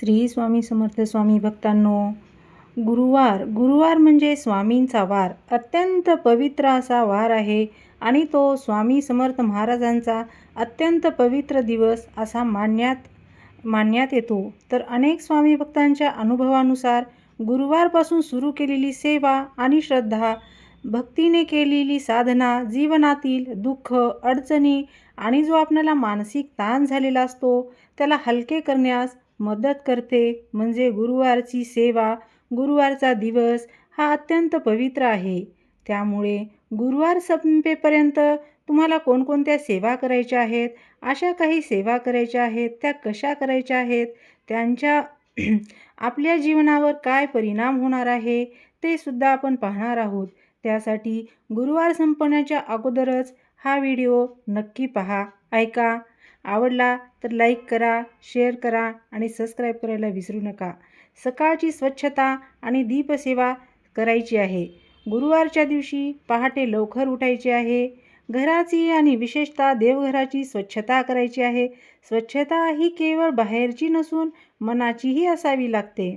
श्री स्वामी समर्थ स्वामी भक्तांनो, गुरुवार म्हणजे स्वामींचा वार. अत्यंत पवित्र असा वार आहे आणि तो स्वामी समर्थ महाराजांचा अत्यंत पवित्र दिवस असा मानण्यात येतो. तर अनेक स्वामी भक्तांच्या अनुभवानुसार गुरुवारपासून सुरू केलेली सेवा आणि श्रद्धा, भक्तीने केलेली साधना जीवनातील दुःख, अडचणी आणि जो आपल्याला मानसिक ताण झालेला असतो त्याला हलके करण्यास मदत करते. म्हणजे गुरुवारची सेवा, गुरुवारचा दिवस हा अत्यंत पवित्र आहे. त्यामुळे गुरुवार संपेपर्यंत तुम्हाला कोणकोणत्या सेवा करायच्या आहेत, अशा काही सेवा करायच्या आहेत, त्या कशा करायच्या आहेत, त्यांच्या आपल्या जीवनावर काय परिणाम होणार आहे ते सुद्धा आपण पाहणार आहोत. त्यासाठी गुरुवार संपण्याच्या अगोदरच हा व्हिडिओ नक्की पहा, ऐका. आवडला तर लाईक करा, शेअर करा आणि सबस्क्राईब करायला विसरू नका. सकाळची स्वच्छता आणि दीपसेवा करायची आहे. गुरुवारच्या दिवशी पहाटे लवकर उठायचे आहे. घराची आणि विशेषतः देवघराची स्वच्छता करायची आहे. स्वच्छता ही केवळ बाहेरची नसून मनाचीही असावी लागते.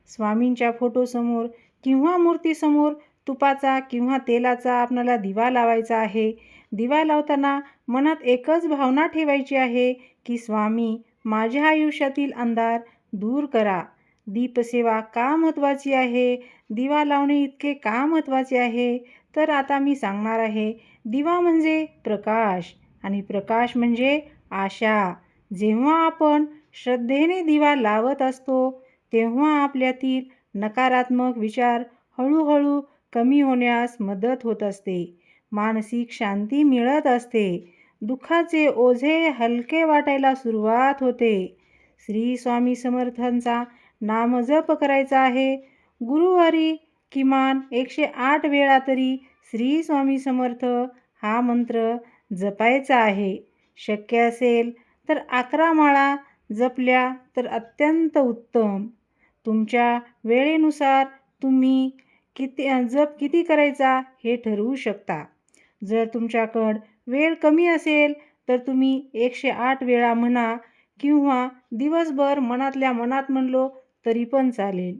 स्वामींच्या फोटोसमोर किंवा मूर्तीसमोर तुपाचा किंवा तेलाचा आपल्याला दिवा लावायचा आहे. दिवा लावताना मनात एकच भावना ठेवायची आहे की स्वामी, माझ्या आयुष्यातील अंधार दूर करा. दीपसेवा का महत्त्वाची आहे, दिवा लावणे इतके का महत्त्वाचे आहे, तर आता मी सांगणार आहे. दिवा म्हणजे प्रकाश आणि प्रकाश म्हणजे आशा. जेव्हा आपण श्रद्धेने दिवा लावत असतो तेव्हा आपल्यातील नकारात्मक विचार हळूहळू कमी होण्यास मदत होत असते. मानसिक शांती मिळत असते. दुःखाचे ओझे हलके वाटायला सुरुवात होते. श्री स्वामी समर्थांचा नामजप करायचा आहे. गुरुवारी किमान 108 वेळा तरी श्री स्वामी समर्थ हा मंत्र जपायचा आहे. शक्य असेल तर 11 माळा जपल्या तर अत्यंत उत्तम. तुमच्या वेळेनुसार तुम्ही जप किती करायचा हे ठरवू शकता. जर तुमच्याकडं वेळ कमी असेल तर तुम्ही 108 वेळा म्हणा किंवा दिवसभर मनातल्या मनात म्हणलो तरी पण चालेल.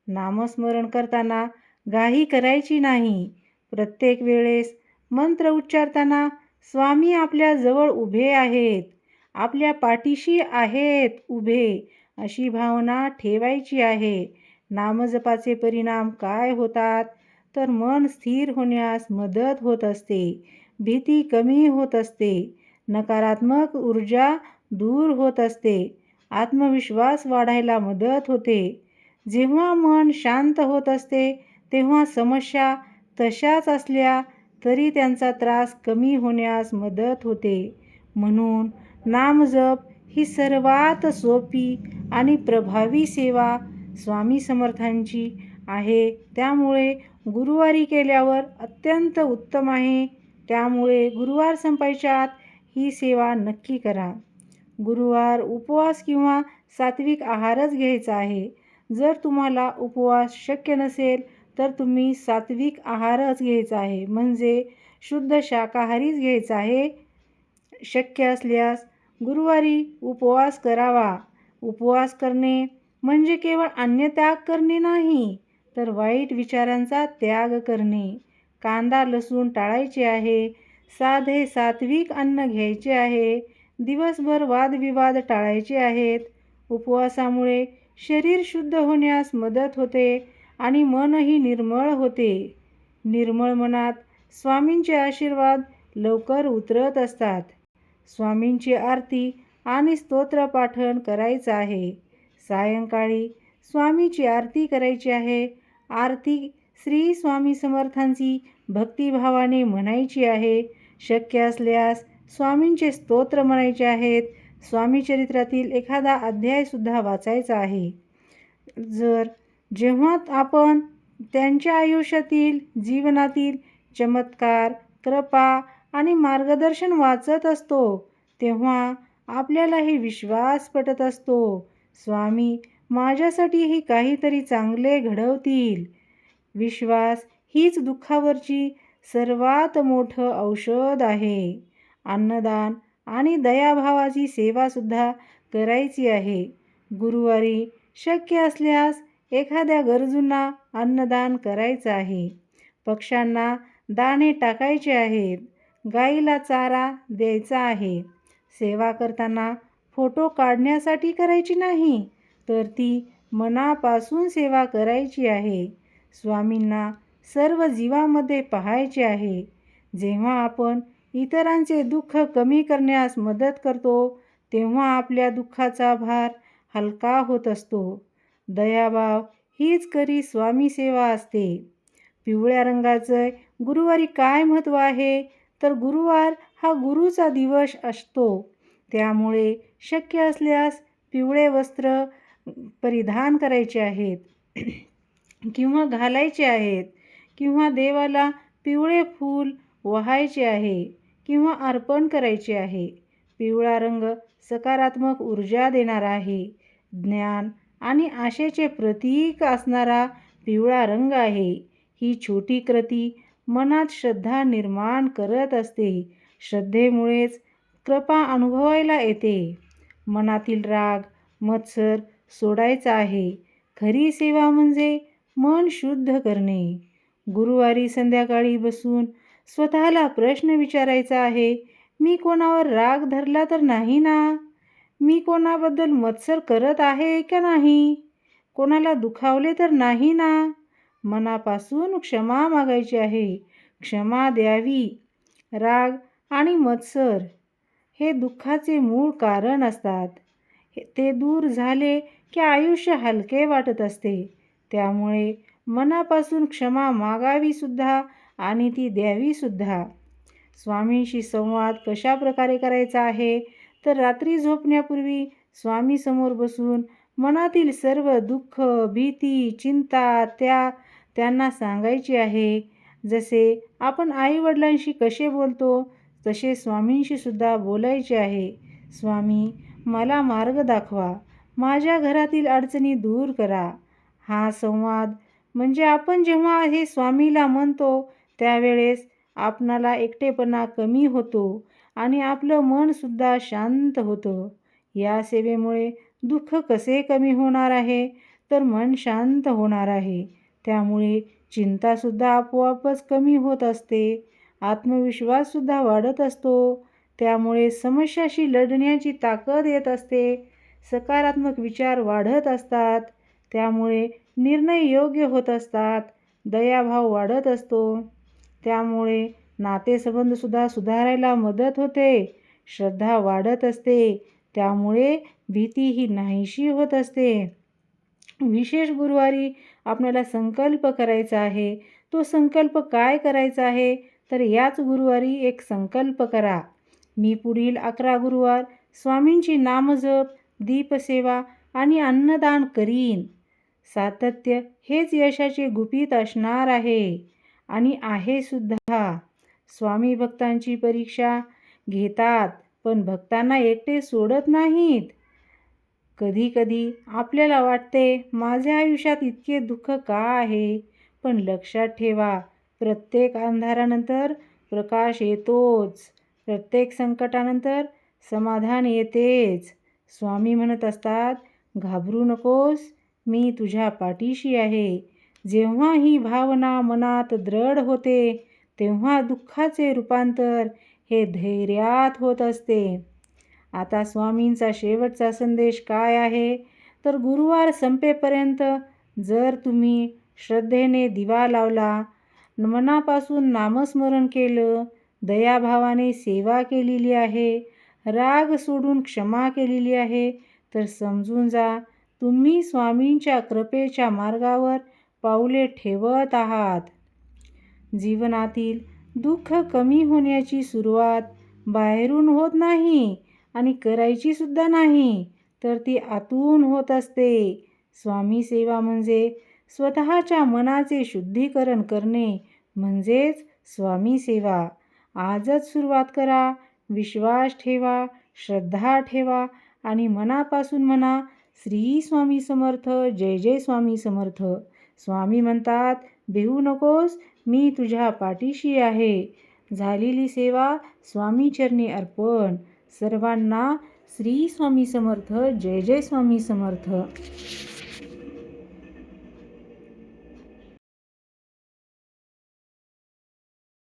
नामस्मरण करताना घाई करायची नाही. प्रत्येक वेळेस मंत्र उच्चारताना स्वामी आपल्या जवळ उभे आहेत, आपल्या पाठीशी आहेत उभे, अशी भावना ठेवायची आहे. नामजपाचे परिणाम काय होतात तर मन स्थिर होण्यास मदत होत असते. भीती कमी होत असते. नकारात्मक ऊर्जा दूर होत असते. आत्मविश्वास वाढायला मदत होते. जेव्हा मन शांत होत असते तेव्हा समस्या तशाच असल्या तरी त्यांचा त्रास कमी होण्यास मदत होते. म्हणून नामजप ही सर्वात सोपी आणि प्रभावी सेवा स्वामी समर्थांची आहे. त्यामुळे गुरुवारी केल्यावर अत्यंत उत्तम आहे. त्यामुळे गुरुवार संपायच्या आत ही सेवा नक्की करा. गुरुवार उपवास किंवा सात्विक आहारच घ्यायचा आहे. जर तुम्हाला उपवास शक्य नसेल तर तुम्ही सात्विक आहारच घ्यायचा आहे, म्हणजे शुद्ध शाकाहारीच घ्यायचा आहे. शक्य असल्यास गुरुवारी उपवास करावा. उपवास करणे म्हणजे केवळ अन्नत्याग करणे नाही, तर वाईट विचारांचा त्याग करणे. कांदा लसूण टाळायचे आहे. साधे सात्विक अन्न घ्यायचे आहे. दिवसभर वादविवाद टाळायचे आहेत. उपवासामुळे शरीर शुद्ध होण्यास मदत होते आणि मनही निर्मळ होते. निर्मळ मनात स्वामींचे आशीर्वाद लवकर उतरत असतात. स्वामींची आरती आणि स्तोत्रपाठन करायचं आहे. सायंकाळी स्वामीची आरती करायची आहे. आरती श्री स्वामी समर्थांची भक्तिभावाने म्हणायची आहे. शक्य असल्यास स्वामींचे स्तोत्र म्हणायचे आहेत. स्वामीचरित्रातील एखादा अध्यायसुद्धा वाचायचा आहे. जेव्हा आपण त्यांच्या आयुष्यातील जीवनातील चमत्कार, कृपा आणि मार्गदर्शन वाचत असतो तेव्हा आपल्यालाही विश्वास पटत असतो. स्वामी माझ्यासाठीही काहीतरी चांगले घडवतील. विश्वास हीच दुःखावरची सर्वात मोठं औषध आहे. अन्नदान आणि दयाभावाची सेवासुद्धा करायची आहे. गुरुवारी शक्य असल्यास एखाद्या गरजूंना अन्नदान करायचं आहे. पक्ष्यांना दाणे टाकायचे आहेत. गाईला चारा द्यायचा आहे. सेवा करताना फोटो काढण्यासाठी करायची नाही, तर ती मनापासून सेवा करायची आहे. स्वामींना सर्व जीवामध्ये पाहायचे आहे. जेव्हा आपण इतरांचे दुःख कमी करण्यास मदत करतो, तेव्हा आपल्या दुःखाचा भार हलका होत असतो. दयाभाव हीच खरी स्वामी सेवा असते. पिवळ्या रंगाचं गुरुवारी काय महत्त्व आहे? तर गुरुवार हा गुरुचा दिवस असतो. त्यामुळे शक्य असल्यास पिवळे वस्त्र परिधान करायचे आहेत किंवा घालायचे आहेत, किंवा देवाला पिवळे फूल वाहायचे आहे किंवा अर्पण करायचे आहे. पिवळा रंग सकारात्मक ऊर्जा देणारा आहे. ज्ञान आणि आशेचे प्रतीक असणारा पिवळा रंग आहे. ही छोटी कृती मनात श्रद्धा निर्माण करत असते. श्रद्धेमुळेच कृपा अनुभवायला येते. मनातील राग, मत्सर सोडायचा आहे. खरी सेवा म्हणजे मन शुद्ध करणे. गुरुवारी संध्याकाळी बसून स्वतःला प्रश्न विचारायचा आहे, मी कोणावर राग धरला तर नाही ना? मी कोणाबद्दल मत्सर करत आहे का नाही? कोणाला दुखावले तर नाही ना? मनापासून क्षमा मागायची आहे. क्षमा द्यावी. राग आणि मत्सर हे दुःखाचे मूळ कारण असतात. ते दूर झाले की आयुष्य हलके वाटत असते. त्यामुळे मनापासून क्षमा मागावी सुद्धा आणि ती द्यावी सुद्धा. स्वामींशी संवाद कशा प्रकारे करायचा आहे? तर रात्री झोपण्यापूर्वी स्वामीसमोर बसून मनातील सर्व दुःख, भीती, चिंता त्यांना सांगायची आहे. जसे आपण आईवडिलांशी कसे बोलतो, तसे स्वामींशी सुद्धा बोलायचे आहे. स्वामी, मला मार्ग दाखवा. माझ्या घरातील अडचणी दूर करा. हा संवाद म्हणजे आपण जेव्हा हे स्वामीला म्हणतो, त्यावेळेस आपणाला एकटेपणा कमी होतो आणि आपलं मनसुद्धा शांत होतं. या सेवेमुळे दुःख कसे कमी होणार आहे? तर मन शांत होणार आहे. त्यामुळे चिंतासुद्धा आपोआपच कमी होत असते. आत्मविश्वाससुद्धा वाढत असतो. त्यामुळे समस्याशी लढण्याची ताकद येत असते. सकारात्मक विचार वाढत असतात. त्यामुळे निर्णय योग्य होत असतात. दयाभाव वाढत असतो. त्यामुळे नातेसंबंधसुद्धा सुधारायला मदत होते. श्रद्धा वाढत असते. त्यामुळे भीती ही नाहीशी होत असते. विशेष गुरुवारी आपल्याला संकल्प करायचा आहे. तो संकल्प काय करायचा आहे? तर याच गुरुवारी एक संकल्प करा. मी पुढील 11 गुरुवार स्वामींची नामजप, दीपसेवा आणि अन्नदान करीन. सातत्य हेच यशाचे गुपित असणार आहे आणि आहे सुद्धा. स्वामी भक्तांची परीक्षा घेतात, पण भक्तांना एकटे सोडत नाहीत. कधी कधी आपल्याला वाटते, माझ्या आयुष्यात इतके दुःख का आहे? पण लक्षात ठेवा, प्रत्येक अंधारानंतर प्रकाश येतोच. प्रत्येक संकटानंतर समाधान येतेच. स्वामी म्हणत असतात, घाबरू नकोस, मी तुझ्या पाठीशी आहे. जेव्हा ही भावना मनात दृढ होते, तेव्हा दुःखाचे रूपांतर हे धैर्यात होत असते. आता स्वामींचा शेवटचा संदेश काय आहे? तर गुरुवार संपेपर्यंत जर तुम्ही श्रद्धेने दिवा लावला, मनापासून नामस्मरण केलं, दयाभावाने सेवा केलेली आहे, राग सोडून क्षमा केलेली आहे, तर समजून जा, तुम्ही स्वामींच्या कृपेच्या मार्गावर पाऊले ठेवत आहात. जीवनातील दुःख कमी होण्याची सुरुवात बाहेरून होत नाही आणि करायची सुद्धा नाही, तर ती आतून होत असते. स्वामी सेवा म्हणजे स्वतःच्या मनाचे शुद्धीकरण करणे, म्हणजेच स्वामी सेवा. आजच सुरुवात करा. विश्वास ठेवा, श्रद्धा ठेवा आणि मनापासून म्हणा, श्री स्वामी समर्थ, जय जय स्वामी समर्थ. स्वामी म्हणतात, भिवू नकोस, मी तुझ्या पाठीशी आहे. झालेली सेवा स्वामीचरणी अर्पण. सर्वांना श्री स्वामी समर्थ, जय जय स्वामी समर्थ.